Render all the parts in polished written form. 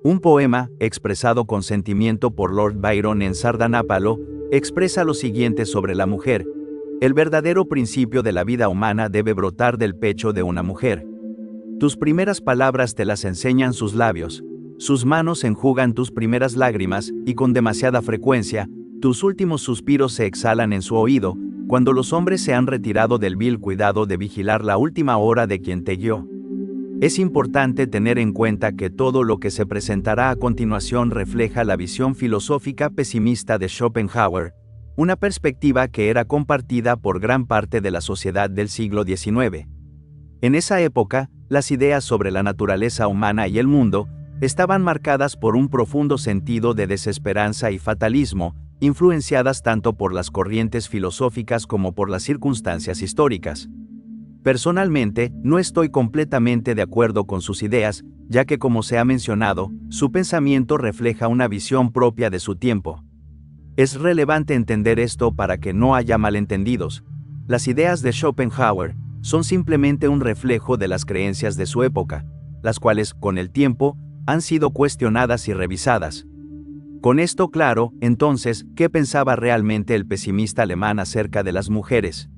Un poema, expresado con sentimiento por Lord Byron en Sardanápalo, expresa lo siguiente sobre la mujer: el verdadero principio de la vida humana debe brotar del pecho de una mujer. Tus primeras palabras te las enseñan sus labios, sus manos enjugan tus primeras lágrimas, y con demasiada frecuencia, tus últimos suspiros se exhalan en su oído, cuando los hombres se han retirado del vil cuidado de vigilar la última hora de quien te guió. Es importante tener en cuenta que todo lo que se presentará a continuación refleja la visión filosófica pesimista de Schopenhauer, una perspectiva que era compartida por gran parte de la sociedad del siglo XIX. En esa época, las ideas sobre la naturaleza humana y el mundo estaban marcadas por un profundo sentido de desesperanza y fatalismo, influenciadas tanto por las corrientes filosóficas como por las circunstancias históricas. Personalmente, no estoy completamente de acuerdo con sus ideas, ya que, como se ha mencionado, su pensamiento refleja una visión propia de su tiempo. Es relevante entender esto para que no haya malentendidos. Las ideas de Schopenhauer son simplemente un reflejo de las creencias de su época, las cuales, con el tiempo, han sido cuestionadas y revisadas. Con esto claro, entonces, ¿qué pensaba realmente el pesimista alemán acerca de las mujeres?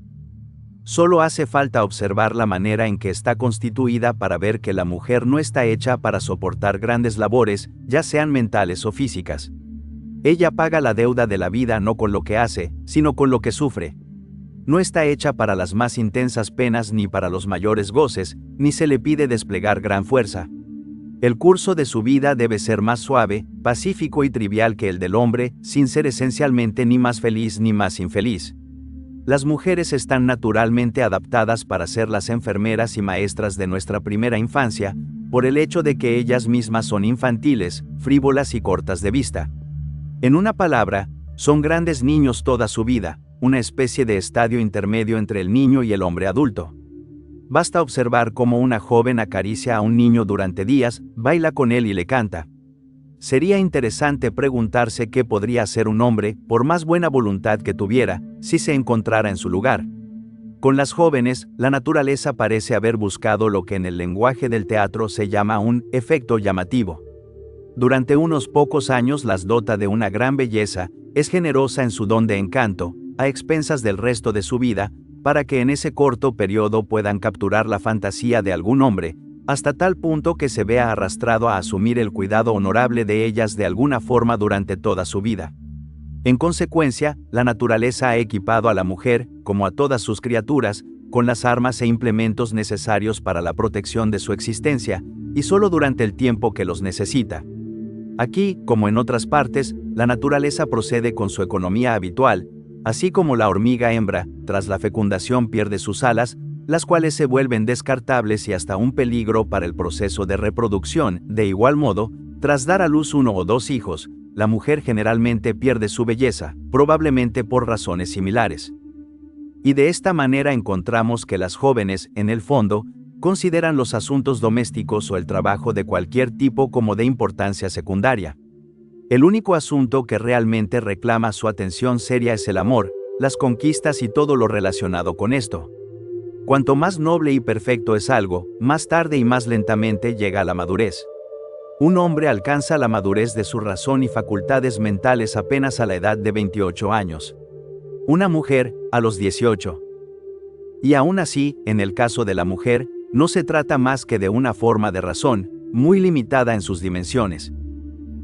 Solo hace falta observar la manera en que está constituida para ver que la mujer no está hecha para soportar grandes labores, ya sean mentales o físicas. Ella paga la deuda de la vida no con lo que hace, sino con lo que sufre. No está hecha para las más intensas penas ni para los mayores goces, ni se le pide desplegar gran fuerza. El curso de su vida debe ser más suave, pacífico y trivial que el del hombre, sin ser esencialmente ni más feliz ni más infeliz. Las mujeres están naturalmente adaptadas para ser las enfermeras y maestras de nuestra primera infancia, por el hecho de que ellas mismas son infantiles, frívolas y cortas de vista. En una palabra, son grandes niños toda su vida, una especie de estadio intermedio entre el niño y el hombre adulto. Basta observar cómo una joven acaricia a un niño durante días, baila con él y le canta. Sería interesante preguntarse qué podría hacer un hombre, por más buena voluntad que tuviera, si se encontrara en su lugar. Con las jóvenes, la naturaleza parece haber buscado lo que en el lenguaje del teatro se llama un efecto llamativo. Durante unos pocos años las dota de una gran belleza, es generosa en su don de encanto, a expensas del resto de su vida, para que en ese corto periodo puedan capturar la fantasía de algún hombre, hasta tal punto que se vea arrastrado a asumir el cuidado honorable de ellas de alguna forma durante toda su vida. En consecuencia, la naturaleza ha equipado a la mujer, como a todas sus criaturas, con las armas e implementos necesarios para la protección de su existencia, y solo durante el tiempo que los necesita. Aquí, como en otras partes, la naturaleza procede con su economía habitual, así como la hormiga hembra, tras la fecundación pierde sus alas, las cuales se vuelven descartables y hasta un peligro para el proceso de reproducción. De igual modo, tras dar a luz uno o dos hijos, la mujer generalmente pierde su belleza, probablemente por razones similares. Y de esta manera encontramos que las jóvenes, en el fondo, consideran los asuntos domésticos o el trabajo de cualquier tipo como de importancia secundaria. El único asunto que realmente reclama su atención seria es el amor, las conquistas y todo lo relacionado con esto. Cuanto más noble y perfecto es algo, más tarde y más lentamente llega a la madurez. Un hombre alcanza la madurez de su razón y facultades mentales apenas a la edad de 28 años. Una mujer, a los 18. Y aún así, en el caso de la mujer, no se trata más que de una forma de razón, muy limitada en sus dimensiones.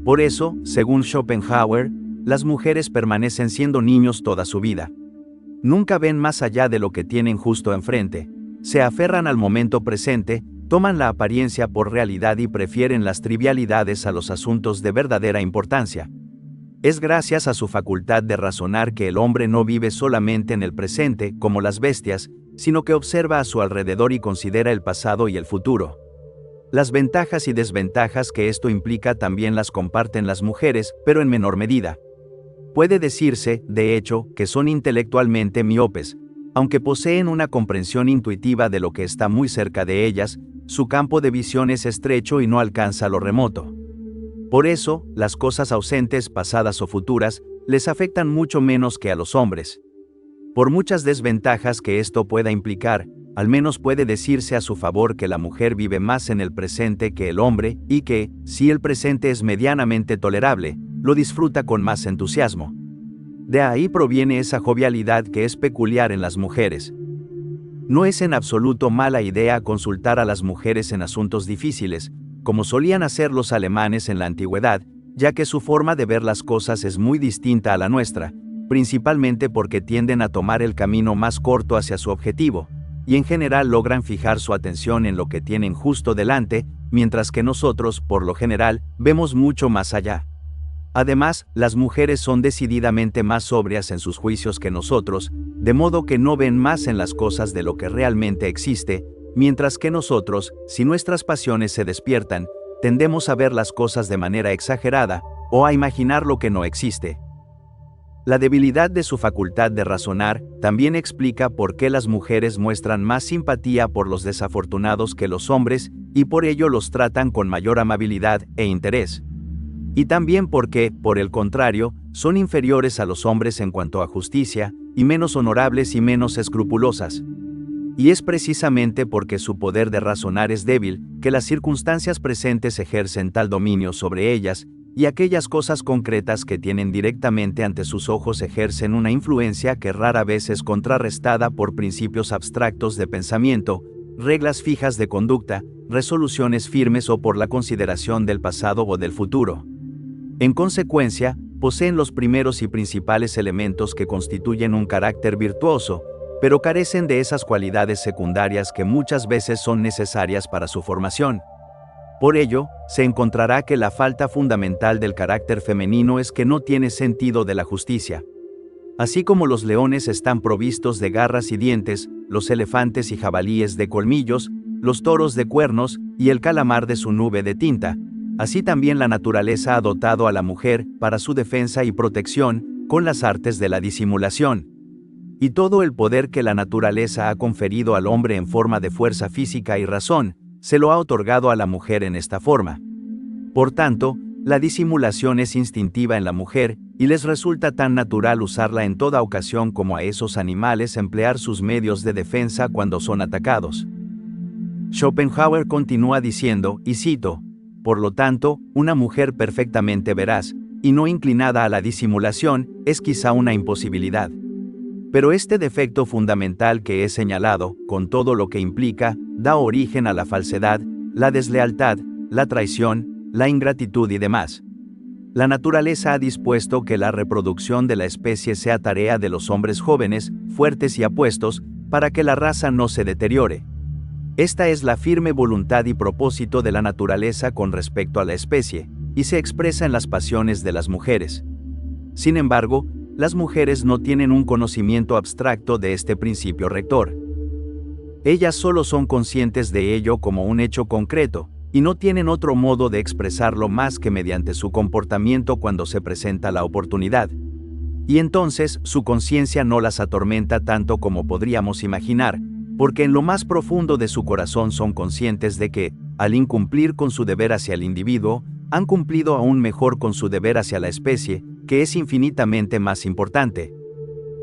Por eso, según Schopenhauer, las mujeres permanecen siendo niños toda su vida. Nunca ven más allá de lo que tienen justo enfrente, se aferran al momento presente, toman la apariencia por realidad y prefieren las trivialidades a los asuntos de verdadera importancia. Es gracias a su facultad de razonar que el hombre no vive solamente en el presente, como las bestias, sino que observa a su alrededor y considera el pasado y el futuro. Las ventajas y desventajas que esto implica también las comparten las mujeres, pero en menor medida. Puede decirse, de hecho, que son intelectualmente miopes, aunque poseen una comprensión intuitiva de lo que está muy cerca de ellas, su campo de visión es estrecho y no alcanza lo remoto. Por eso, las cosas ausentes, pasadas o futuras, les afectan mucho menos que a los hombres. Por muchas desventajas que esto pueda implicar, al menos puede decirse a su favor que la mujer vive más en el presente que el hombre y que, si el presente es medianamente tolerable, lo disfruta con más entusiasmo. De ahí proviene esa jovialidad que es peculiar en las mujeres. No es en absoluto mala idea consultar a las mujeres en asuntos difíciles, como solían hacer los alemanes en la antigüedad, ya que su forma de ver las cosas es muy distinta a la nuestra, principalmente porque tienden a tomar el camino más corto hacia su objetivo, y en general logran fijar su atención en lo que tienen justo delante, mientras que nosotros, por lo general, vemos mucho más allá. Además, las mujeres son decididamente más sobrias en sus juicios que nosotros, de modo que no ven más en las cosas de lo que realmente existe, mientras que nosotros, si nuestras pasiones se despiertan, tendemos a ver las cosas de manera exagerada, o a imaginar lo que no existe. La debilidad de su facultad de razonar también explica por qué las mujeres muestran más simpatía por los desafortunados que los hombres, y por ello los tratan con mayor amabilidad e interés. Y también porque, por el contrario, son inferiores a los hombres en cuanto a justicia, y menos honorables y menos escrupulosas. Y es precisamente porque su poder de razonar es débil, que las circunstancias presentes ejercen tal dominio sobre ellas, y aquellas cosas concretas que tienen directamente ante sus ojos ejercen una influencia que rara vez es contrarrestada por principios abstractos de pensamiento, reglas fijas de conducta, resoluciones firmes o por la consideración del pasado o del futuro. En consecuencia, poseen los primeros y principales elementos que constituyen un carácter virtuoso, pero carecen de esas cualidades secundarias que muchas veces son necesarias para su formación. Por ello, se encontrará que la falta fundamental del carácter femenino es que no tiene sentido de la justicia. Así como los leones están provistos de garras y dientes, los elefantes y jabalíes de colmillos, los toros de cuernos, y el calamar de su nube de tinta, así también la naturaleza ha dotado a la mujer, para su defensa y protección, con las artes de la disimulación. Y todo el poder que la naturaleza ha conferido al hombre en forma de fuerza física y razón, se lo ha otorgado a la mujer en esta forma. Por tanto, la disimulación es instintiva en la mujer, y les resulta tan natural usarla en toda ocasión como a esos animales emplear sus medios de defensa cuando son atacados. Schopenhauer continúa diciendo, y cito, por lo tanto, una mujer perfectamente veraz, y no inclinada a la disimulación, es quizá una imposibilidad. Pero este defecto fundamental que he señalado, con todo lo que implica, da origen a la falsedad, la deslealtad, la traición, la ingratitud y demás. La naturaleza ha dispuesto que la reproducción de la especie sea tarea de los hombres jóvenes, fuertes y apuestos, para que la raza no se deteriore. Esta es la firme voluntad y propósito de la naturaleza con respecto a la especie, y se expresa en las pasiones de las mujeres. Sin embargo, las mujeres no tienen un conocimiento abstracto de este principio rector. Ellas solo son conscientes de ello como un hecho concreto, y no tienen otro modo de expresarlo más que mediante su comportamiento cuando se presenta la oportunidad. Y entonces su conciencia no las atormenta tanto como podríamos imaginar, porque en lo más profundo de su corazón son conscientes de que, al incumplir con su deber hacia el individuo, han cumplido aún mejor con su deber hacia la especie, que es infinitamente más importante.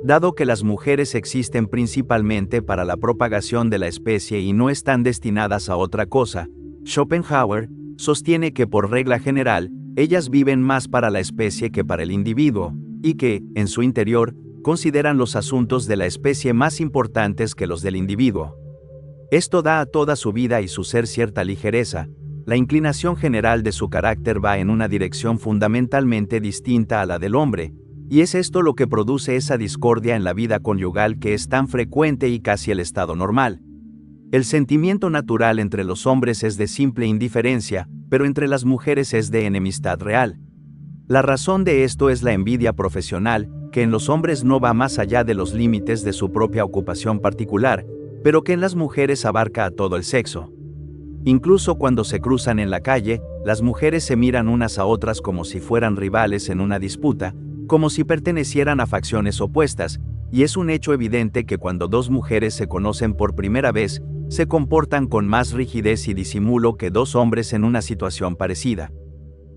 Dado que las mujeres existen principalmente para la propagación de la especie y no están destinadas a otra cosa, Schopenhauer sostiene que por regla general, ellas viven más para la especie que para el individuo, y que, en su interior, consideran los asuntos de la especie más importantes que los del individuo. Esto da a toda su vida y su ser cierta ligereza. La inclinación general de su carácter va en una dirección fundamentalmente distinta a la del hombre, y es esto lo que produce esa discordia en la vida conyugal que es tan frecuente y casi el estado normal. El sentimiento natural entre los hombres es de simple indiferencia, pero entre las mujeres es de enemistad real. La razón de esto es la envidia profesional, que en los hombres no va más allá de los límites de su propia ocupación particular, pero que en las mujeres abarca a todo el sexo. Incluso cuando se cruzan en la calle, las mujeres se miran unas a otras como si fueran rivales en una disputa, como si pertenecieran a facciones opuestas, y es un hecho evidente que cuando dos mujeres se conocen por primera vez, se comportan con más rigidez y disimulo que dos hombres en una situación parecida.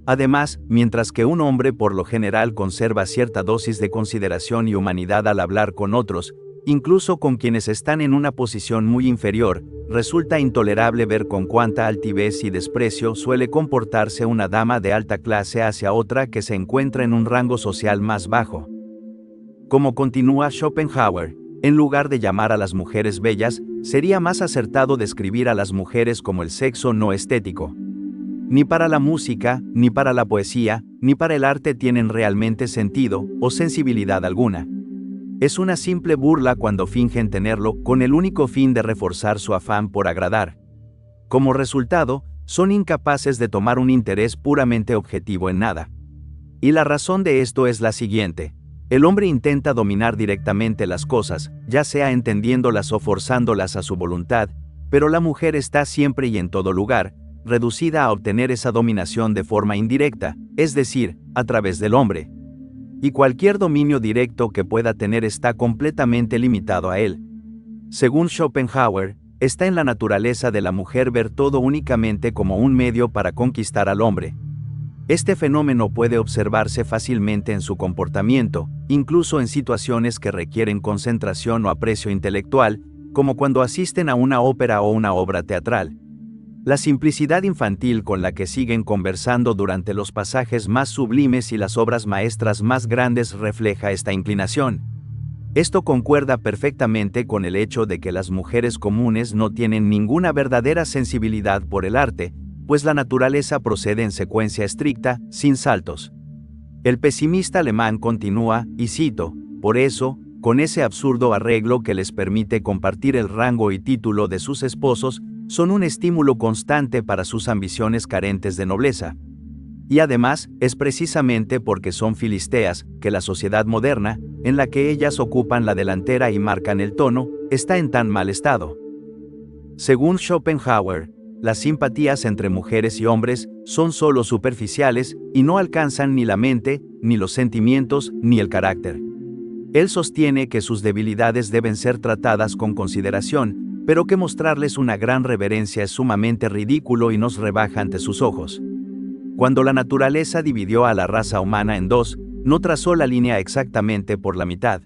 Además, mientras que un hombre por lo general conserva cierta dosis de consideración y humanidad al hablar con otros, Incluso con quienes están en una posición muy inferior, resulta intolerable ver con cuánta altivez y desprecio suele comportarse una dama de alta clase hacia otra que se encuentra en un rango social más bajo. Como continúa Schopenhauer, en lugar de llamar a las mujeres bellas, sería más acertado describir a las mujeres como el sexo no estético. Ni para la música, ni para la poesía, ni para el arte tienen realmente sentido o sensibilidad alguna. Es una simple burla cuando fingen tenerlo con el único fin de reforzar su afán por agradar. Como resultado, son incapaces de tomar un interés puramente objetivo en nada. Y la razón de esto es la siguiente. El hombre intenta dominar directamente las cosas, ya sea entendiéndolas o forzándolas a su voluntad, pero la mujer está siempre y en todo lugar, reducida a obtener esa dominación de forma indirecta, es decir, a través del hombre. Y cualquier dominio directo que pueda tener está completamente limitado a él. Según Schopenhauer, está en la naturaleza de la mujer ver todo únicamente como un medio para conquistar al hombre. Este fenómeno puede observarse fácilmente en su comportamiento, incluso en situaciones que requieren concentración o aprecio intelectual, como cuando asisten a una ópera o una obra teatral. La simplicidad infantil con la que siguen conversando durante los pasajes más sublimes y las obras maestras más grandes refleja esta inclinación. Esto concuerda perfectamente con el hecho de que las mujeres comunes no tienen ninguna verdadera sensibilidad por el arte, pues la naturaleza procede en secuencia estricta, sin saltos. El pesimista alemán continúa, y cito, por eso, con ese absurdo arreglo que les permite compartir el rango y título de sus esposos, son un estímulo constante para sus ambiciones carentes de nobleza. Y además, es precisamente porque son filisteas, que la sociedad moderna, en la que ellas ocupan la delantera y marcan el tono, está en tan mal estado. Según Schopenhauer, las simpatías entre mujeres y hombres son solo superficiales y no alcanzan ni la mente, ni los sentimientos, ni el carácter. Él sostiene que sus debilidades deben ser tratadas con consideración, pero que mostrarles una gran reverencia es sumamente ridículo y nos rebaja ante sus ojos. Cuando la naturaleza dividió a la raza humana en dos, no trazó la línea exactamente por la mitad.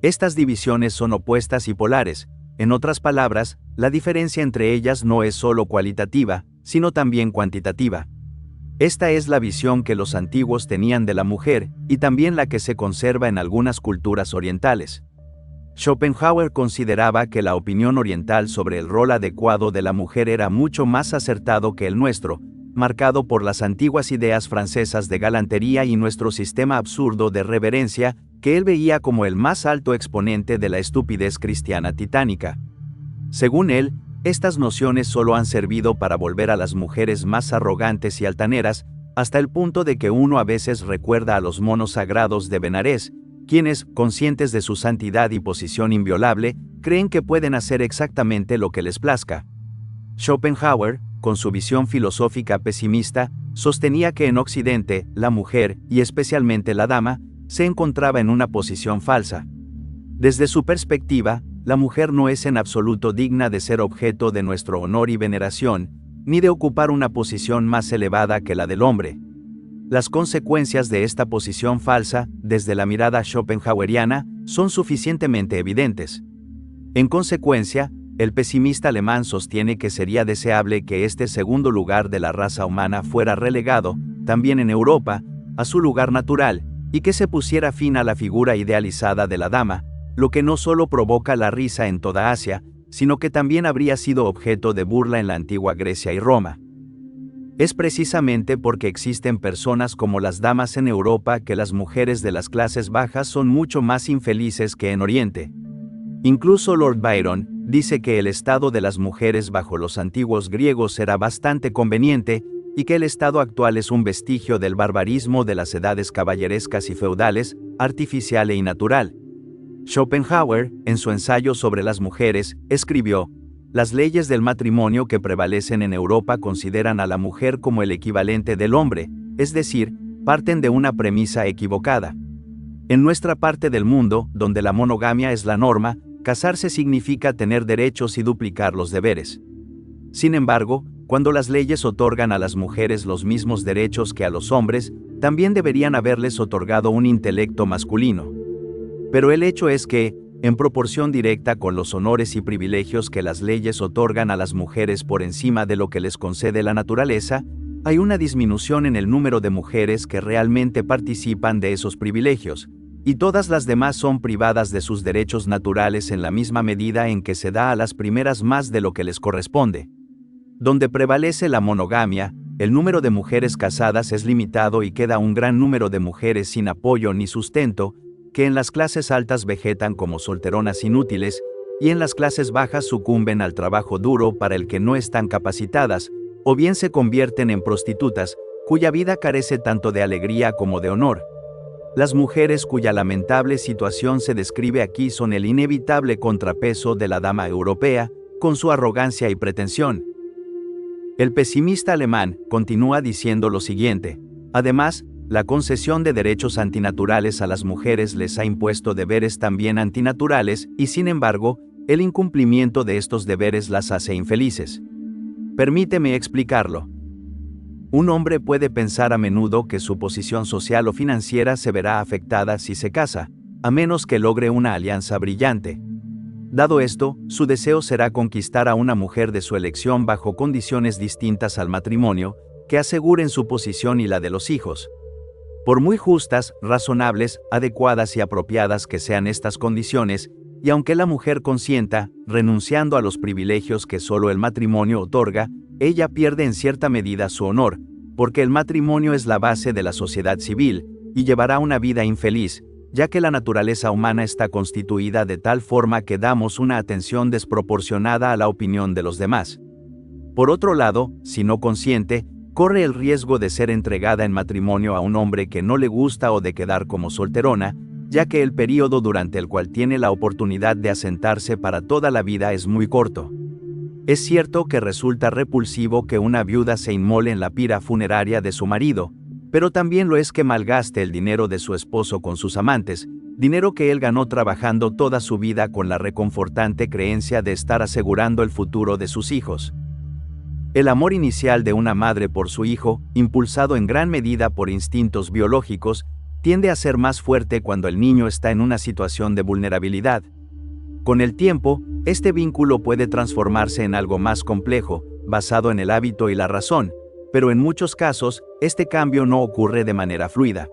Estas divisiones son opuestas y polares. En otras palabras, la diferencia entre ellas no es solo cualitativa, sino también cuantitativa. Esta es la visión que los antiguos tenían de la mujer, y también la que se conserva en algunas culturas orientales. Schopenhauer consideraba que la opinión oriental sobre el rol adecuado de la mujer era mucho más acertado que el nuestro, marcado por las antiguas ideas francesas de galantería y nuestro sistema absurdo de reverencia, que él veía como el más alto exponente de la estupidez cristiana titánica. Según él, estas nociones solo han servido para volver a las mujeres más arrogantes y altaneras, hasta el punto de que uno a veces recuerda a los monos sagrados de Benarés, quienes, conscientes de su santidad y posición inviolable, creen que pueden hacer exactamente lo que les plazca. Schopenhauer, con su visión filosófica pesimista, sostenía que en Occidente, la mujer, y especialmente la dama, se encontraba en una posición falsa. Desde su perspectiva, la mujer no es en absoluto digna de ser objeto de nuestro honor y veneración, ni de ocupar una posición más elevada que la del hombre. Las consecuencias de esta posición falsa, desde la mirada schopenhaueriana, son suficientemente evidentes. En consecuencia, el pesimista alemán sostiene que sería deseable que este segundo lugar de la raza humana fuera relegado, también en Europa, a su lugar natural, y que se pusiera fin a la figura idealizada de la dama, lo que no solo provoca la risa en toda Asia, sino que también habría sido objeto de burla en la antigua Grecia y Roma. Es precisamente porque existen personas como las damas en Europa que las mujeres de las clases bajas son mucho más infelices que en Oriente. Incluso Lord Byron dice que el estado de las mujeres bajo los antiguos griegos era bastante conveniente y que el estado actual es un vestigio del barbarismo de las edades caballerescas y feudales, artificial e innatural. Schopenhauer, en su ensayo sobre las mujeres, escribió: las leyes del matrimonio que prevalecen en Europa consideran a la mujer como el equivalente del hombre, es decir, parten de una premisa equivocada. En nuestra parte del mundo, donde la monogamia es la norma, casarse significa tener derechos y duplicar los deberes. Sin embargo, cuando las leyes otorgan a las mujeres los mismos derechos que a los hombres, también deberían haberles otorgado un intelecto masculino. Pero el hecho es que, en proporción directa con los honores y privilegios que las leyes otorgan a las mujeres por encima de lo que les concede la naturaleza, hay una disminución en el número de mujeres que realmente participan de esos privilegios, y todas las demás son privadas de sus derechos naturales en la misma medida en que se da a las primeras más de lo que les corresponde. Donde prevalece la monogamia, el número de mujeres casadas es limitado y queda un gran número de mujeres sin apoyo ni sustento, que en las clases altas vegetan como solteronas inútiles, y en las clases bajas sucumben al trabajo duro para el que no están capacitadas, o bien se convierten en prostitutas, cuya vida carece tanto de alegría como de honor. Las mujeres cuya lamentable situación se describe aquí son el inevitable contrapeso de la dama europea, con su arrogancia y pretensión. El pesimista alemán continúa diciendo lo siguiente: además, la concesión de derechos antinaturales a las mujeres les ha impuesto deberes también antinaturales y, sin embargo, el incumplimiento de estos deberes las hace infelices. Permíteme explicarlo. Un hombre puede pensar a menudo que su posición social o financiera se verá afectada si se casa, a menos que logre una alianza brillante. Dado esto, su deseo será conquistar a una mujer de su elección bajo condiciones distintas al matrimonio, que aseguren su posición y la de los hijos. Por muy justas, razonables, adecuadas y apropiadas que sean estas condiciones, y aunque la mujer consienta, renunciando a los privilegios que solo el matrimonio otorga, ella pierde en cierta medida su honor, porque el matrimonio es la base de la sociedad civil, y llevará una vida infeliz, ya que la naturaleza humana está constituida de tal forma que damos una atención desproporcionada a la opinión de los demás. Por otro lado, si no consiente, corre el riesgo de ser entregada en matrimonio a un hombre que no le gusta o de quedar como solterona, ya que el período durante el cual tiene la oportunidad de asentarse para toda la vida es muy corto. Es cierto que resulta repulsivo que una viuda se inmole en la pira funeraria de su marido, pero también lo es que malgaste el dinero de su esposo con sus amantes, dinero que él ganó trabajando toda su vida con la reconfortante creencia de estar asegurando el futuro de sus hijos. El amor inicial de una madre por su hijo, impulsado en gran medida por instintos biológicos, tiende a ser más fuerte cuando el niño está en una situación de vulnerabilidad. Con el tiempo, este vínculo puede transformarse en algo más complejo, basado en el hábito y la razón, pero en muchos casos, este cambio no ocurre de manera fluida.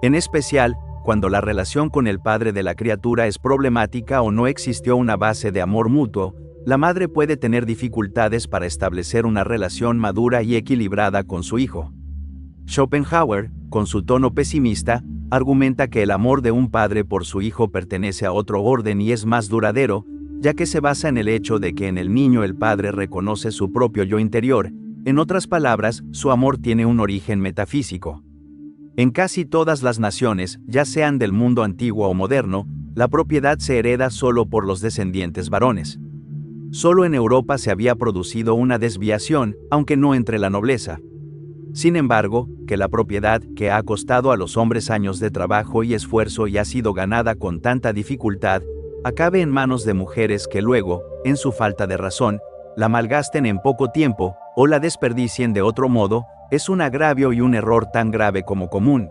En especial, cuando la relación con el padre de la criatura es problemática o no existió una base de amor mutuo, la madre puede tener dificultades para establecer una relación madura y equilibrada con su hijo. Schopenhauer, con su tono pesimista, argumenta que el amor de un padre por su hijo pertenece a otro orden y es más duradero, ya que se basa en el hecho de que en el niño el padre reconoce su propio yo interior. En otras palabras, su amor tiene un origen metafísico. En casi todas las naciones, ya sean del mundo antiguo o moderno, la propiedad se hereda solo por los descendientes varones. Solo en Europa se había producido una desviación, aunque no entre la nobleza. Sin embargo, que la propiedad, que ha costado a los hombres años de trabajo y esfuerzo y ha sido ganada con tanta dificultad, acabe en manos de mujeres que luego, en su falta de razón, la malgasten en poco tiempo, o la desperdicien de otro modo, es un agravio y un error tan grave como común.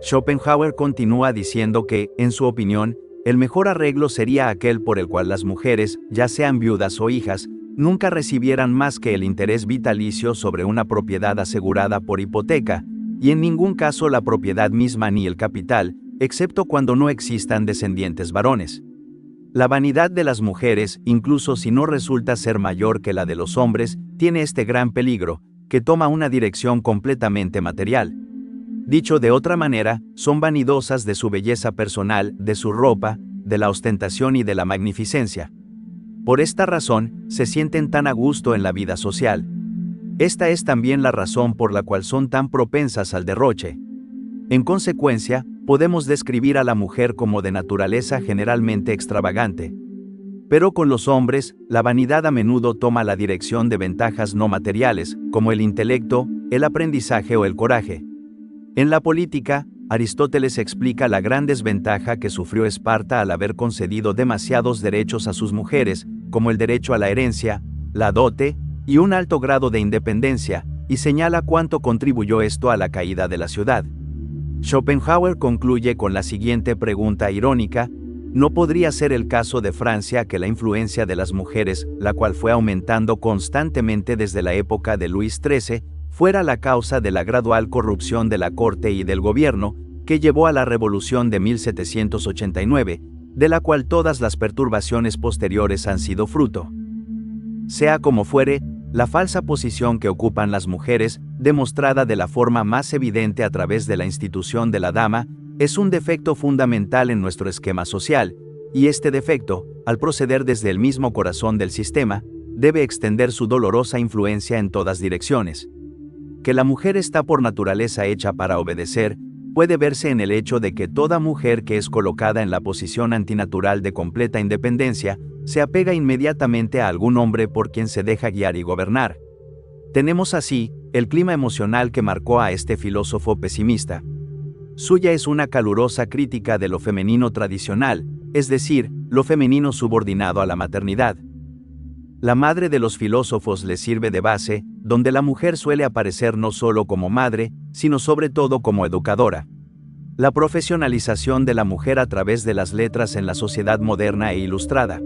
Schopenhauer continúa diciendo que, en su opinión, el mejor arreglo sería aquel por el cual las mujeres, ya sean viudas o hijas, nunca recibieran más que el interés vitalicio sobre una propiedad asegurada por hipoteca, y en ningún caso la propiedad misma ni el capital, excepto cuando no existan descendientes varones. La vanidad de las mujeres, incluso si no resulta ser mayor que la de los hombres, tiene este gran peligro, que toma una dirección completamente material. Dicho de otra manera, son vanidosas de su belleza personal, de su ropa, de la ostentación y de la magnificencia. Por esta razón, se sienten tan a gusto en la vida social. Esta es también la razón por la cual son tan propensas al derroche. En consecuencia, podemos describir a la mujer como de naturaleza generalmente extravagante. Pero con los hombres, la vanidad a menudo toma la dirección de ventajas no materiales, como el intelecto, el aprendizaje o el coraje. En la política, Aristóteles explica la gran desventaja que sufrió Esparta al haber concedido demasiados derechos a sus mujeres, como el derecho a la herencia, la dote, y un alto grado de independencia, y señala cuánto contribuyó esto a la caída de la ciudad. Schopenhauer concluye con la siguiente pregunta irónica: No podría ser el caso de Francia, que la influencia de las mujeres, la cual fue aumentando constantemente desde la época de Luis XIII, fuera la causa de la gradual corrupción de la corte y del gobierno, que llevó a la Revolución de 1789, de la cual todas las perturbaciones posteriores han sido fruto. Sea como fuere, la falsa posición que ocupan las mujeres, demostrada de la forma más evidente a través de la institución de la dama, es un defecto fundamental en nuestro esquema social, y este defecto, al proceder desde el mismo corazón del sistema, debe extender su dolorosa influencia en todas direcciones. Que la mujer está por naturaleza hecha para obedecer, puede verse en el hecho de que toda mujer que es colocada en la posición antinatural de completa independencia, se apega inmediatamente a algún hombre por quien se deja guiar y gobernar. Tenemos así el clima emocional que marcó a este filósofo pesimista. Suya es una calurosa crítica de lo femenino tradicional, es decir, lo femenino subordinado a la maternidad. La madre de los filósofos le sirve de base, donde la mujer suele aparecer no solo como madre, sino sobre todo como educadora. La profesionalización de la mujer a través de las letras en la sociedad moderna e ilustrada.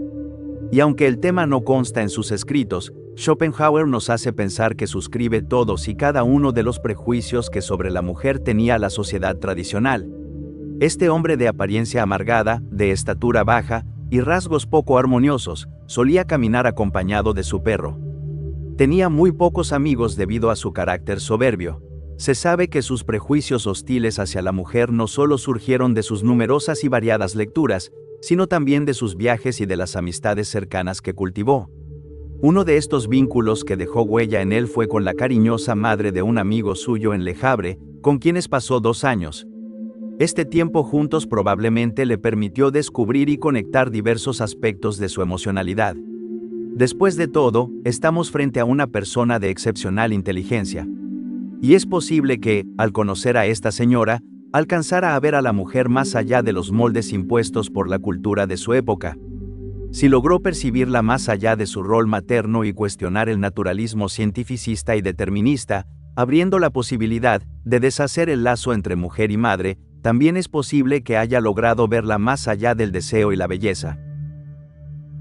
Y aunque el tema no consta en sus escritos, Schopenhauer nos hace pensar que suscribe todos y cada uno de los prejuicios que sobre la mujer tenía la sociedad tradicional. Este hombre de apariencia amargada, de estatura baja, y rasgos poco armoniosos, solía caminar acompañado de su perro. Tenía muy pocos amigos debido a su carácter soberbio. Se sabe que sus prejuicios hostiles hacia la mujer no solo surgieron de sus numerosas y variadas lecturas, sino también de sus viajes y de las amistades cercanas que cultivó. Uno de estos vínculos que dejó huella en él fue con la cariñosa madre de un amigo suyo en Le Havre, con quienes pasó 2 años. Este tiempo juntos probablemente le permitió descubrir y conectar diversos aspectos de su emocionalidad. Después de todo, estamos frente a una persona de excepcional inteligencia. Y es posible que, al conocer a esta señora, alcanzara a ver a la mujer más allá de los moldes impuestos por la cultura de su época. Si logró percibirla más allá de su rol materno y cuestionar el naturalismo cientificista y determinista, abriendo la posibilidad de deshacer el lazo entre mujer y madre, también es posible que haya logrado verla más allá del deseo y la belleza.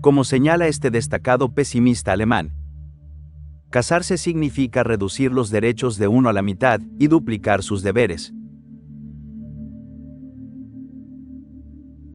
Como señala este destacado pesimista alemán, casarse significa reducir los derechos de uno a la mitad y duplicar sus deberes.